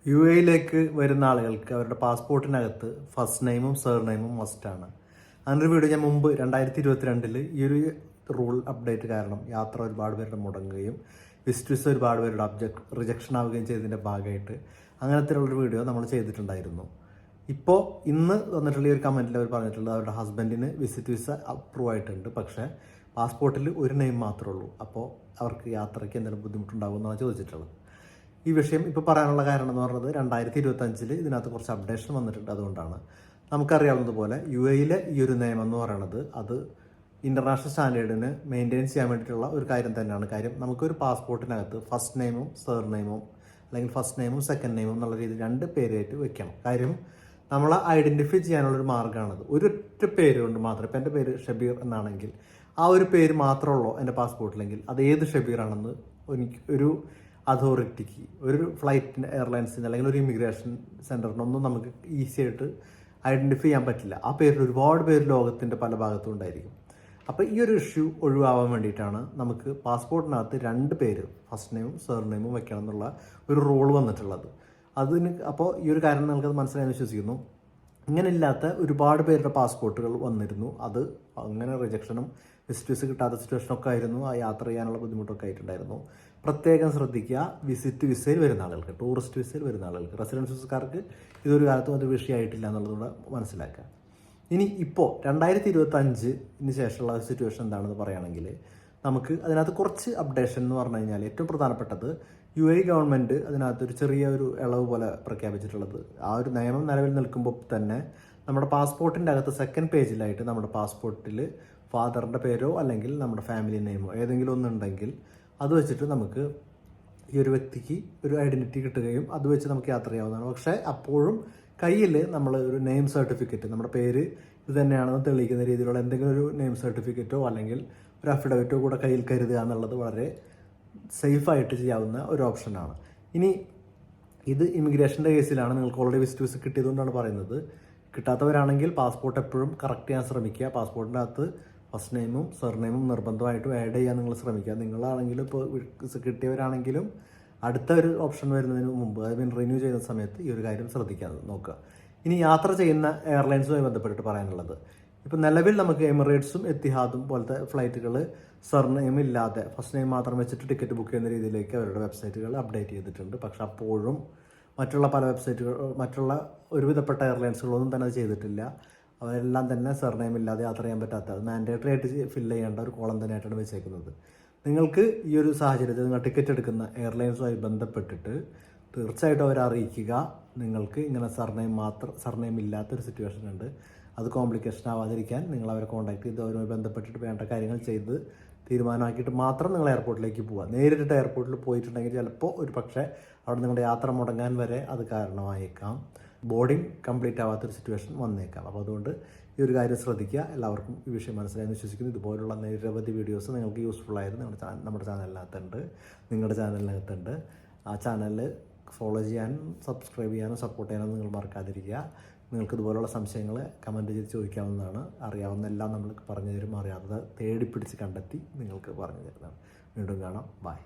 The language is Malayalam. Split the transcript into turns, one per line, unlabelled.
UAE വരുന്ന ആളുകൾക്ക് അവരുടെ പാസ്പോർട്ടിനകത്ത് ഫസ്റ്റ് നെയിമും സർനെയിമും മസ്റ്റാണ്. അങ്ങനൊരു വീഡിയോ ഞാൻ മുമ്പ് 2022 ഈ ഒരു റൂൾ അപ്ഡേറ്റ് കാരണം യാത്ര ഒരുപാട് പേരുടെ മുടങ്ങുകയും വിസിറ്റ് ഒരുപാട് പേരുടെ റിജക്ഷൻ ആവുകയും ചെയ്തതിൻ്റെ ഭാഗമായിട്ട് അങ്ങനത്തെയുള്ളൊരു വീഡിയോ നമ്മൾ ചെയ്തിട്ടുണ്ടായിരുന്നു. ഇപ്പോൾ ഇന്ന് വന്നിട്ടുള്ള ഈ ഒരു കമൻറ്റിൽ അവർ പറഞ്ഞിട്ടുള്ളത് അവരുടെ ഹസ്ബൻഡിന് വിസിറ്റ് വിസ അപ്രൂവ് ആയിട്ടുണ്ട്, പക്ഷേ പാസ്പോർട്ടിൽ ഒരു നെയിം മാത്രമേ ഉള്ളൂ. അപ്പോൾ അവർക്ക് യാത്രയ്ക്ക് എന്തെങ്കിലും ബുദ്ധിമുട്ടുണ്ടാകുമെന്നാണ് ചോദിച്ചിട്ടുള്ളത്. ഈ വിഷയം ഇപ്പോൾ പറയാനുള്ള കാരണം എന്ന് പറഞ്ഞത് 2025 ഇതിനകത്ത് കുറച്ച് അപ്ഡേഷൻ വന്നിട്ടുണ്ട്. അതുകൊണ്ടാണ് നമുക്കറിയാവുന്നതുപോലെ UAE ഈ ഒരു നിയമം എന്ന് പറയുന്നത് അത് ഇൻ്റർനാഷണൽ സ്റ്റാൻഡേർഡിന് മെയിൻറ്റെയിൻ ചെയ്യാൻ വേണ്ടിയിട്ടുള്ള ഒരു കാര്യം തന്നെയാണ്. കാര്യം നമുക്കൊരു പാസ്പോർട്ടിനകത്ത് ഫസ്റ്റ് നെയിമും സർനെയിമും അല്ലെങ്കിൽ ഫസ്റ്റ് നെയിമും സെക്കൻഡ് നെയിമും എന്നുള്ള രീതിയിൽ രണ്ട് പേരായിട്ട് വെക്കണം. കാര്യം നമ്മളെ ഐഡൻറ്റിഫൈ ചെയ്യാനുള്ളൊരു മാർഗ്ഗമാണത്. ഒരൊറ്റ പേര് കൊണ്ട് മാത്രം, ഇപ്പം എൻ്റെ പേര് ഷബീർ എന്നാണെങ്കിൽ ആ ഒരു പേര് മാത്രമുള്ളൂ എൻ്റെ പാസ്പോർട്ടിലെങ്കിൽ അത് ഏത് ഷബീറാണെന്ന് എനിക്ക് ഒരു അതോറിറ്റിക്ക്, ഒരു ഫ്ലൈറ്റിന്, എയർലൈൻസിന് അല്ലെങ്കിൽ ഒരു ഇമിഗ്രേഷൻ സെൻറ്ററിനൊന്നും നമുക്ക് ഈസി ആയിട്ട് ഐഡൻറ്റിഫൈ ചെയ്യാൻ പറ്റില്ല. ആ പേരിൽ ഒരുപാട് പേര് ലോകത്തിൻ്റെ പല ഭാഗത്തും ഉണ്ടായിരിക്കും. അപ്പോൾ ഈ ഒരു ഇഷ്യൂ ഒഴിവാകാൻ വേണ്ടിയിട്ടാണ് നമുക്ക് പാസ്പോർട്ടിനകത്ത് രണ്ട് പേര് ഫസ്റ്റ് നെയിമും സർനെയിമും വെക്കണം എന്നുള്ള ഒരു റൂൾ വന്നിട്ടുള്ളത്. അപ്പോൾ ഈ ഒരു കാര്യം നിങ്ങൾക്കത് മനസ്സിലായെന്ന് വിശ്വസിക്കുന്നു. ഇങ്ങനെ ഇല്ലാത്ത ഒരുപാട് പേരുടെ പാസ്പോർട്ടുകൾ വന്നിരുന്നു. അത് അങ്ങനെ റിജക്ഷനും വിസിറ്റ് വിസ കിട്ടാത്ത സിറ്റുവേഷനൊക്കെ ആയിരുന്നു. ആ യാത്ര ചെയ്യാനുള്ള ബുദ്ധിമുട്ടൊക്കെ ആയിട്ടുണ്ടായിരുന്നു. പ്രത്യേകം ശ്രദ്ധിക്കുക, വിസിറ്റ് വിസയിൽ വരുന്ന ആളുകൾക്ക്, ടൂറിസ്റ്റ് വിസയിൽ വരുന്ന ആളുകൾക്ക്, റെസിഡൻസ് വിസക്കാർക്ക് ഇതൊരു കാലത്തും അത് വിഷയമായിട്ടില്ല എന്നുള്ളതുകൂടെ മനസ്സിലാക്കുക. ഇനി ഇപ്പോൾ 2025 ശേഷമുള്ള സിറ്റുവേഷൻ എന്താണെന്ന് പറയുകയാണെങ്കിൽ നമുക്ക് അതിനകത്ത് കുറച്ച് അപ്ഡേഷൻ എന്ന് പറഞ്ഞു കഴിഞ്ഞാൽ ഏറ്റവും പ്രധാനപ്പെട്ടത് UAE ഗവൺമെൻറ് അതിനകത്തൊരു ചെറിയൊരു ഇളവ് പോലെ പ്രഖ്യാപിച്ചിട്ടുള്ളത്. ആ ഒരു നിയമം നിലവിൽ നിൽക്കുമ്പോൾ തന്നെ നമ്മുടെ പാസ്പോർട്ടിൻ്റെ അകത്ത് സെക്കൻഡ് പേജിലായിട്ട് നമ്മുടെ പാസ്പോർട്ടിൽ ഫാദറിൻ്റെ പേരോ അല്ലെങ്കിൽ നമ്മുടെ ഫാമിലി നെയിമോ ഏതെങ്കിലും ഒന്നുണ്ടെങ്കിൽ അത് വെച്ചിട്ട് നമുക്ക് ഈ ഒരു വ്യക്തിക്ക് ഒരു ഐഡൻറ്റിറ്റി കിട്ടുകയും അത് വെച്ച് നമുക്ക് യാത്ര ചെയ്യാവുന്നതാണ്. പക്ഷേ അപ്പോഴും കയ്യിൽ നമ്മൾ ഒരു നെയിം സർട്ടിഫിക്കറ്റ്, നമ്മുടെ പേര് ഇത് തന്നെയാണെന്ന് തെളിയിക്കുന്ന രീതിയിലുള്ള എന്തെങ്കിലും ഒരു നെയിം സർട്ടിഫിക്കറ്റോ അല്ലെങ്കിൽ ഒരു അഫിഡവിറ്റോ കൂടെ കയ്യിൽ കരുതുക എന്നുള്ളത് വളരെ സേഫായിട്ട് ചെയ്യാവുന്ന ഒരു ഓപ്ഷനാണ്. ഇനി ഇത് ഇമിഗ്രേഷൻ്റെ കേസിലാണ്. നിങ്ങൾക്ക് ഓൾറെഡി വിസിറ്റ് വിസ കിട്ടിയതുകൊണ്ടാണ് പറയുന്നത്. കിട്ടാത്തവരാണെങ്കിൽ പാസ്പോർട്ട് എപ്പോഴും കറക്റ്റ് ചെയ്യാൻ ശ്രമിക്കുക. പാസ്പോർട്ടിൻ്റെ അകത്ത് ഫസ്റ്റ് നെയിമും സർനെയിമും നിർബന്ധമായിട്ടും ആഡ് ചെയ്യാൻ നിങ്ങൾ ശ്രമിക്കുക. നിങ്ങളാണെങ്കിലും ഇപ്പോൾ വിസ കിട്ടിയവരാണെങ്കിലും അടുത്ത ഒരു ഓപ്ഷൻ വരുന്നതിന് മുമ്പ്, അതായത് റിന്യൂ ചെയ്യുന്ന സമയത്ത് ഈ ഒരു കാര്യം ശ്രദ്ധിക്കാൻ നോക്കുക. ഇനി യാത്ര ചെയ്യുന്ന എയർലൈൻസുമായി ബന്ധപ്പെട്ടിട്ട് പറയാനുള്ളത്, ഇപ്പോൾ നിലവിൽ നമുക്ക് എമിറേറ്റ്സും എത്തിഹാദും പോലത്തെ ഫ്ലൈറ്റുകൾ സർനെയിം ഇല്ലാതെ ഫസ്റ്റ് നെയിം മാത്രം വെച്ചിട്ട് ടിക്കറ്റ് ബുക്ക് ചെയ്യുന്ന രീതിയിലേക്ക് അവരുടെ വെബ്സൈറ്റുകൾ അപ്ഡേറ്റ് ചെയ്തിട്ടുണ്ട്. പക്ഷെ അപ്പോഴും മറ്റുള്ള പല വെബ്സൈറ്റുകൾ, മറ്റുള്ള ഒരുവിധപ്പെട്ട എയർലൈൻസുകളൊന്നും തന്നെ അത് ചെയ്തിട്ടില്ല. അവരെല്ലാം തന്നെ സർനെയിം ഇല്ലാതെ യാത്ര ചെയ്യാൻ പറ്റാത്ത, അത് മാൻഡേറ്ററി ആയിട്ട് ഫില്ല് ചെയ്യേണ്ട ഒരു കോളം തന്നെയായിട്ടാണ് വെച്ചേക്കുന്നത്. നിങ്ങൾക്ക് ഈ ഒരു സാഹചര്യത്തിൽ നിങ്ങൾ ടിക്കറ്റ് എടുക്കുന്ന എയർലൈൻസുമായി ബന്ധപ്പെട്ടിട്ട് തീർച്ചയായിട്ടും അവരെ അറിയിക്കുക. നിങ്ങൾക്ക് ഇങ്ങനെ സർനെയിം ഇല്ലാത്തൊരു സിറ്റുവേഷൻ ഉണ്ട്, അത് കോംപ്ലിക്കേഷൻ ആവാതിരിക്കാൻ നിങ്ങൾ അവരെ കോൺടാക്ട് ചെയ്ത് അവരുമായി ബന്ധപ്പെട്ടിട്ട് വേണ്ട കാര്യങ്ങൾ ചെയ്ത് തീരുമാനമാക്കിയിട്ട് മാത്രം നിങ്ങൾ എയർപോർട്ടിലേക്ക് പോവുക. നേരിട്ട് എയർപോർട്ടിൽ പോയിട്ടുണ്ടെങ്കിൽ ചിലപ്പോൾ ഒരു പക്ഷേ അവിടെ നിങ്ങളുടെ യാത്ര മുടങ്ങാൻ വരെ അത് കാരണമായേക്കാം. ബോർഡിംഗ് കംപ്ലീറ്റ് ആവാത്തൊരു സിറ്റുവേഷൻ വന്നേക്കാം. അപ്പോൾ അതുകൊണ്ട് ഈ ഒരു കാര്യം ശ്രദ്ധിക്കുക. എല്ലാവർക്കും ഈ വിഷയം മനസ്സിലായെന്ന് വിശ്വസിക്കുന്നു. ഇതുപോലുള്ള നിരവധി വീഡിയോസ് നിങ്ങൾക്ക് യൂസ്ഫുൾ ആയിരുന്നു നമ്മുടെ ചാനലിനകത്തുണ്ട്, നിങ്ങളുടെ ചാനലിനകത്തുണ്ട്. ആ ചാനൽ ഫോളോ ചെയ്യാനും സബ്സ്ക്രൈബ് ചെയ്യാനും സപ്പോർട്ട് ചെയ്യാനും നിങ്ങൾ മറക്കാതിരിക്കുക. നിങ്ങൾക്ക് ഇതുപോലുള്ള സംശയങ്ങൾ കമൻറ്റ് ചെയ്ത് ചോദിക്കാവുന്നതാണ്. അറിയാവുന്ന എല്ലാം നമ്മൾ പറഞ്ഞു തരും, അറിയാവുന്നത് തേടിപ്പിടിച്ച് കണ്ടെത്തി നിങ്ങൾക്ക് പറഞ്ഞു തരുന്നതാണ്. വീണ്ടും കാണാം. ബൈ.